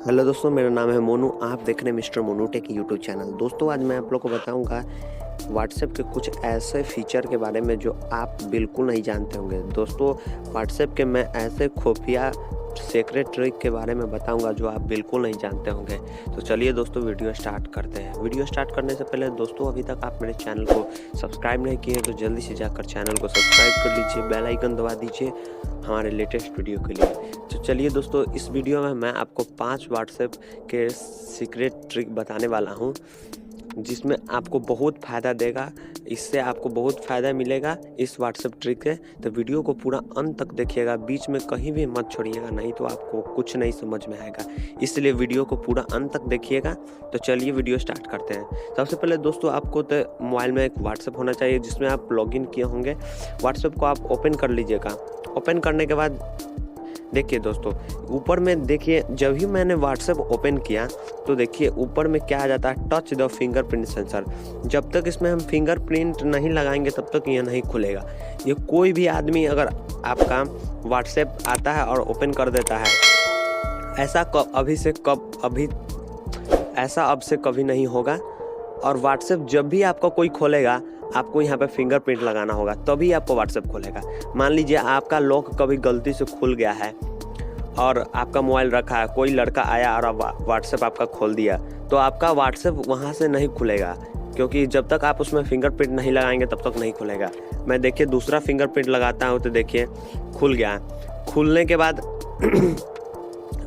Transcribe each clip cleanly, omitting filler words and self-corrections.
Hello दोस्तों, मेरा नाम है मोनू। आप देख रहे हैं mister Monu take YouTube channel. दोस्तों, आज मैं आप लोग को बताऊंगा व्हाट्सएप के कुछ ऐसे फीचर के बारे में जो आप बिल्कुल नहीं जानते होंगे। दोस्तों, व्हाट्सएप के मैं ऐसे खुफिया सीक्रेट ट्रिक के बारे में बताऊंगा जो आप बिल्कुल नहीं जानते होंगे। तो चलिए दोस्तों, वीडियो स्टार्ट करते हैं। वीडियो स्टार्ट करने से पहले दोस्तों, अभी तक आप मेरे चैनल को सब्सक्राइब नहीं किए तो जल्दी से जाकर चैनल को सब्सक्राइब कर लीजिए, बेल आइकन दबा दीजिए हमारे लेटेस्ट वीडियो के लिए। तो चलिए दोस्तों, इस वीडियो में मैं आपको 5 व्हाट्सएप के सीक्रेट ट्रिक बताने वाला हूं जिसमें आपको बहुत फ़ायदा देगा। इससे आपको बहुत फ़ायदा मिलेगा इस व्हाट्सएप ट्रिक से। तो वीडियो को पूरा अंत तक देखिएगा, बीच में कहीं भी मत छोड़िएगा, नहीं तो आपको कुछ नहीं समझ में आएगा। इसलिए वीडियो को पूरा अंत तक देखिएगा। तो चलिए वीडियो स्टार्ट करते हैं। सबसे पहले दोस्तों, आपको तो मोबाइल में एक व्हाट्सएप होना चाहिए जिसमें आप लॉगिन किए होंगे। व्हाट्सएप को आप ओपन कर लीजिएगा। ओपन करने के बाद देखिए दोस्तों, ऊपर में देखिए, जब भी मैंने व्हाट्सएप ओपन किया तो देखिए ऊपर में क्या आ जाता है, टच द फिंगरप्रिंट सेंसर। जब तक इसमें हम फिंगरप्रिंट नहीं लगाएंगे तब तक ये नहीं खुलेगा। ये कोई भी आदमी अगर आपका व्हाट्सएप आता है और ओपन कर देता है, ऐसा अब से कभी नहीं होगा। और व्हाट्सएप जब भी आपका कोई खोलेगा, आपको यहाँ पे फिंगरप्रिंट लगाना होगा, तभी आपको व्हाट्सएप खोलेगा। मान लीजिए आपका लॉक कभी गलती से खुल गया है और आपका मोबाइल रखा है, कोई लड़का आया और व्हाट्सएप आपका खोल दिया, तो आपका व्हाट्सएप वहाँ से नहीं खुलेगा, क्योंकि जब तक आप उसमें फिंगरप्रिंट नहीं लगाएंगे तब तक नहीं खुलेगा। मैं देखिए दूसरा फिंगरप्रिंट लगाता हूँ तो देखिए खुल गया। खुलने के बाद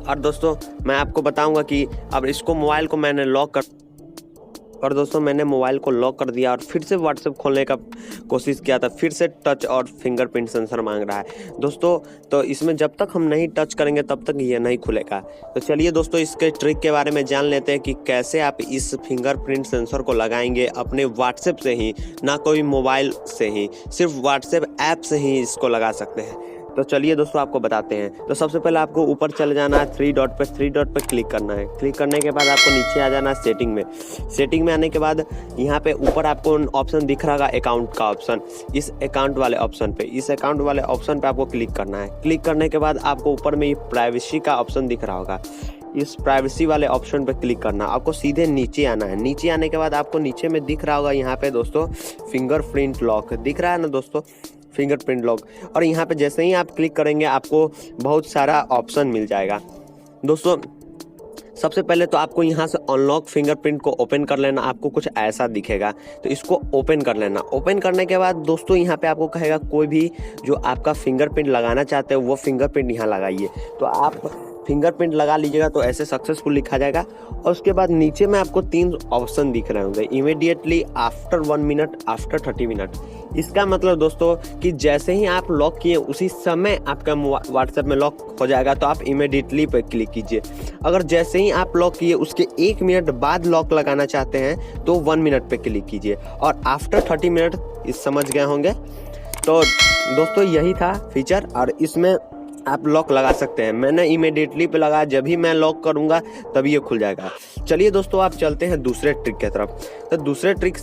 और दोस्तों, मैं आपको बताऊँगा कि अब इसको मोबाइल को मैंने मैंने मोबाइल को लॉक कर दिया और फिर से व्हाट्सएप खोलने का कोशिश किया था। फिर से टच और फिंगरप्रिंट सेंसर मांग रहा है दोस्तों। तो इसमें जब तक हम नहीं टच करेंगे तब तक ये नहीं खुलेगा। तो चलिए दोस्तों, इसके ट्रिक के बारे में जान लेते हैं कि कैसे आप इस फिंगरप्रिंट सेंसर को लगाएंगे अपने व्हाट्सएप से ही, ना कोई मोबाइल से ही, सिर्फ व्हाट्सएप ऐप से ही इसको लगा सकते हैं। तो चलिए दोस्तों, आपको बताते हैं। तो सबसे पहले आपको ऊपर चले जाना है, थ्री डॉट पे क्लिक करना है। क्लिक करने के बाद आपको नीचे आ जाना है सेटिंग में। सेटिंग में आने के बाद यहाँ पे ऊपर आपको ऑप्शन दिख रहा है अकाउंट का ऑप्शन। इस अकाउंट वाले ऑप्शन पे आपको क्लिक करना है। क्लिक करने के बाद आपको ऊपर में प्राइवेसी का ऑप्शन दिख रहा होगा। इस प्राइवेसी वाले ऑप्शन पे क्लिक करना, आपको सीधे नीचे आना है। नीचे आने के बाद आपको नीचे में दिख रहा होगा यहाँ पे दोस्तों फिंगरप्रिंट लॉक दिख रहा है ना दोस्तों, फिंगरप्रिंट लॉक। और यहाँ पे जैसे ही आप क्लिक करेंगे आपको बहुत सारा ऑप्शन मिल जाएगा। दोस्तों, सबसे पहले तो आपको यहाँ से अनलॉक फिंगरप्रिंट को ओपन कर लेना। आपको कुछ ऐसा दिखेगा, तो इसको ओपन कर लेना। ओपन करने के बाद दोस्तों, यहाँ पे आपको कहेगा कोई भी जो आपका फिंगरप्रिंट लगाना चाहते हो वो फिंगरप्रिंट यहाँ लगाइए। तो आप फिंगरप्रिंट लगा लीजिएगा तो ऐसे सक्सेसफुल लिखा जाएगा। और उसके बाद नीचे में आपको 3 ऑप्शन दिख रहे होंगे, immediately, after 1 minute, after 30 minute. इसका मतलब दोस्तों कि जैसे ही आप लॉक किए उसी समय आपका व्हाट्सएप में लॉक हो जाएगा। तो आप इमीडिएटली पे क्लिक कीजिए। अगर जैसे ही आप लॉक किए उसके 1 मिनट बाद लॉक लगाना चाहते हैं तो 1 मिनट पे क्लिक कीजिए। और आफ्टर 30 मिनट, इस समझ गए होंगे। तो दोस्तों, यही था फीचर और इसमें आप लॉक लगा सकते हैं। मैंने इमीडिएटली पे लगाया, जब भी मैं लॉक करूंगा तभी ये खुल जाएगा। चलिए दोस्तों, आप चलते हैं दूसरे ट्रिक की तरफ। तो दूसरे ट्रिक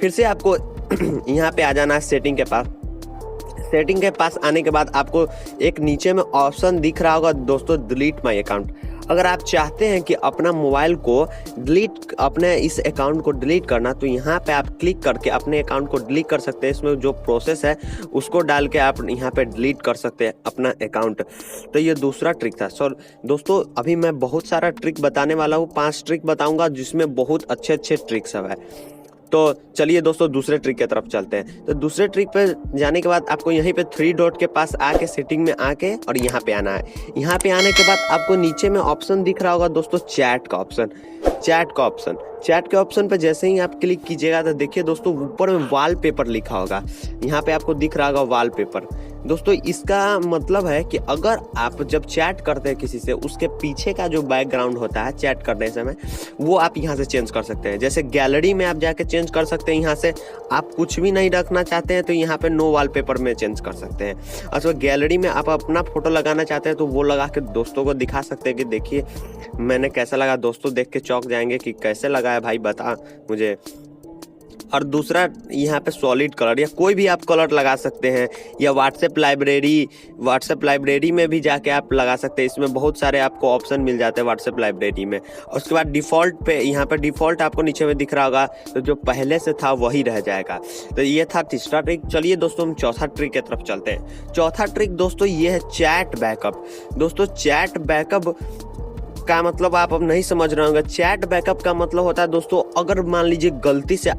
फिर से आपको यहाँ पे आ जाना है सेटिंग के पास। सेटिंग के पास आने के बाद आपको एक नीचे में ऑप्शन दिख रहा होगा दोस्तों, डिलीट माय अकाउंट। अगर आप चाहते हैं कि अपना मोबाइल को अपने इस अकाउंट को डिलीट करना, तो यहाँ पे आप क्लिक करके अपने अकाउंट को डिलीट कर सकते हैं। इसमें जो प्रोसेस है उसको डाल के आप यहाँ पे डिलीट कर सकते हैं अपना अकाउंट। तो ये दूसरा ट्रिक था। सो दोस्तों, अभी मैं बहुत सारा ट्रिक बताने वाला हूँ, 5 ट्रिक बताऊँगा जिसमें बहुत अच्छे अच्छे ट्रिक्स सब है। तो चलिए दोस्तों, दूसरे ट्रिक की तरफ चलते हैं। तो दूसरे ट्रिक पे जाने के बाद आपको यहीं पे 3 डॉट के पास आके सेटिंग में आके और यहाँ पे आना है। यहाँ पे आने के बाद आपको नीचे में ऑप्शन दिख रहा होगा दोस्तों, चैट का ऑप्शन। चैट के ऑप्शन पे जैसे ही आप क्लिक कीजिएगा तो देखिए दोस्तों, ऊपर में वॉलपेपर लिखा होगा। यहाँ पे आपको दिख रहा होगा वॉलपेपर। दोस्तों, इसका मतलब है कि अगर आप जब चैट करते हैं किसी से, उसके पीछे का जो बैकग्राउंड होता है चैट करने समय, वो आप यहाँ से चेंज कर सकते हैं। जैसे गैलरी में आप जाके चेंज कर सकते हैं। यहाँ से आप कुछ भी नहीं रखना चाहते हैं तो यहाँ पे नो वॉलपेपर में चेंज कर सकते हैं। अथवा गैलरी में आप अपना फोटो लगाना चाहते हैं तो वो लगा के दोस्तों को दिखा सकते हैं कि देखिए मैंने कैसा लगा। दोस्तों देख के चौंक जाएंगे कि कैसे लगा है भाई, बता मुझे। और दूसरा यहाँ पे सॉलिड कलर, या कोई भी आप कलर लगा सकते हैं, या व्हाट्सएप लाइब्रेरी में भी जाके आप लगा सकते हैं। इसमें बहुत सारे आपको ऑप्शन मिल जाते हैं व्हाट्सएप लाइब्रेरी में। और उसके बाद डिफ़ॉल्ट पे यहाँ पे डिफ़ॉल्ट आपको नीचे में दिख रहा होगा, तो जो पहले से था वही रह जाएगा। तो ये था तीसरा ट्रिक। चलिए दोस्तों हम चौथा ट्रिक की तरफ चलते हैं। चौथा ट्रिक दोस्तों ये है चैट बैकअप। दोस्तों चैट बैकअप का मतलब आप अब नहीं समझ रहे होंगे। चैट बैकअप का मतलब होता है दोस्तों, अगर मान लीजिए गलती से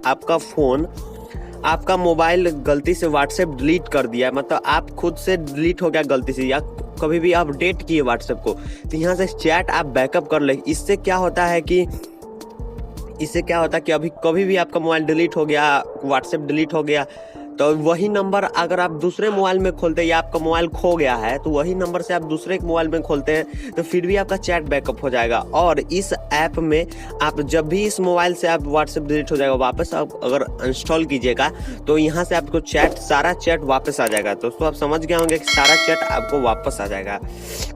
आपका मोबाइल गलती से व्हाट्सएप डिलीट कर दिया, मतलब आप खुद से डिलीट हो गया गलती से, या कभी भी अपडेट किए व्हाट्सएप को, तो यहाँ से चैट आप बैकअप कर ले। इससे क्या होता है कि अभी कभी भी आपका मोबाइल डिलीट हो गया, व्हाट्सएप डिलीट हो गया, तो वही नंबर अगर आप दूसरे मोबाइल में खोलते हैं, या आपका मोबाइल खो गया है तो वही नंबर से आप दूसरे मोबाइल में खोलते हैं, तो फिर भी आपका चैट बैकअप हो जाएगा। और इस ऐप में आप जब भी इस मोबाइल से आप व्हाट्सएप डिलीट हो जाएगा, वापस आप अगर इंस्टॉल कीजिएगा तो यहाँ से आपको सारा चैट वापस आ जाएगा। दोस्तों आप समझ गए होंगे कि सारा चैट आपको वापस आ जाएगा।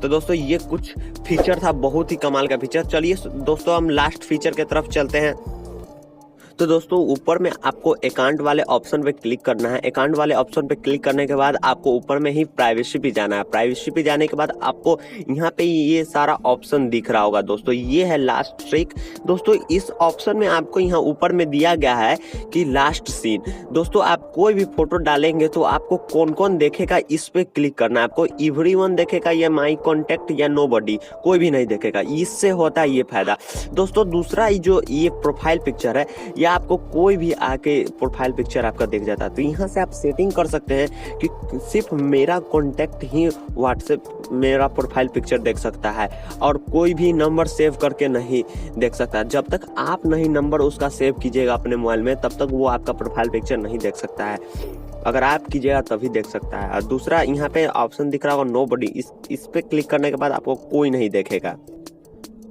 तो दोस्तों ये कुछ फीचर था, बहुत ही कमाल का फीचर। चलिए दोस्तों हम लास्ट फीचर की तरफ चलते हैं। तो दोस्तों ऊपर में आपको अकाउंट वाले ऑप्शन पे क्लिक करना है। अकाउंट वाले ऑप्शन पे क्लिक करने के बाद आपको ऊपर में ही प्राइवेसी पे जाना है। प्राइवेसी पे जाने के बाद आपको यहाँ पे ये सारा ऑप्शन दिख रहा होगा। दोस्तों ये है लास्ट ट्रिक। दोस्तों इस ऑप्शन में आपको यहाँ ऊपर में दिया गया है कि लास्ट सीन। दोस्तों आप कोई भी फोटो डालेंगे तो आपको कौन कौन देखेगा, इस पे क्लिक करना है। आपको एवरीवन देखेगा, या माई कॉन्टेक्ट, या नोबडी, कोई भी नहीं देखेगा। इससे होता है ये फायदा। दोस्तों दूसरा जो ये प्रोफाइल पिक्चर है, या आपको कोई भी आके प्रोफाइल पिक्चर आपका दिख जाता है, तो यहाँ से आप सेटिंग कर सकते हैं कि सिर्फ मेरा कॉन्टैक्ट ही व्हाट्सएप मेरा प्रोफाइल पिक्चर देख सकता है, और कोई भी नंबर सेव करके नहीं देख सकता। जब तक आप नहीं नंबर उसका सेव कीजिएगा अपने मोबाइल में, तब तक वो आपका प्रोफाइल पिक्चर नहीं देख सकता है। अगर आप कीजिएगा तभी देख सकता है। और दूसरा यहाँ पे ऑप्शन दिख रहा होगा नोबडी, इस पे क्लिक करने के बाद आपको कोई नहीं देखेगा।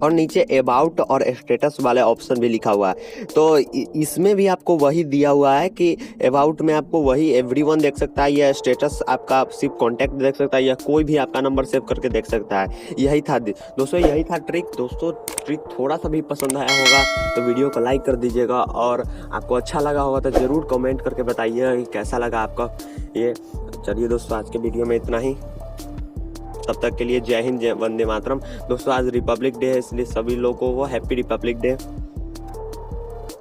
और नीचे अबाउट और स्टेटस वाले ऑप्शन भी लिखा हुआ है, तो इसमें भी आपको वही दिया हुआ है कि अबाउट में आपको वही एवरीवन देख सकता है, या स्टेटस आपका सिर्फ कॉन्टैक्ट देख सकता है, या कोई भी आपका नंबर सेव करके देख सकता है। यही था दोस्तों, यही था ट्रिक। दोस्तों ट्रिक थोड़ा सा भी पसंद आया होगा तो वीडियो को लाइक कर दीजिएगा, और आपको अच्छा लगा होगा तो ज़रूर कमेंट करके बताइएगा कि कैसा लगा आपका ये। चलिए दोस्तों आज के वीडियो में इतना ही। तब तक के लिए जय हिंद, जय वंदे मातरम। दोस्तों आज रिपब्लिक डे है, इसलिए सभी लोगों को हैप्पी रिपब्लिक डे।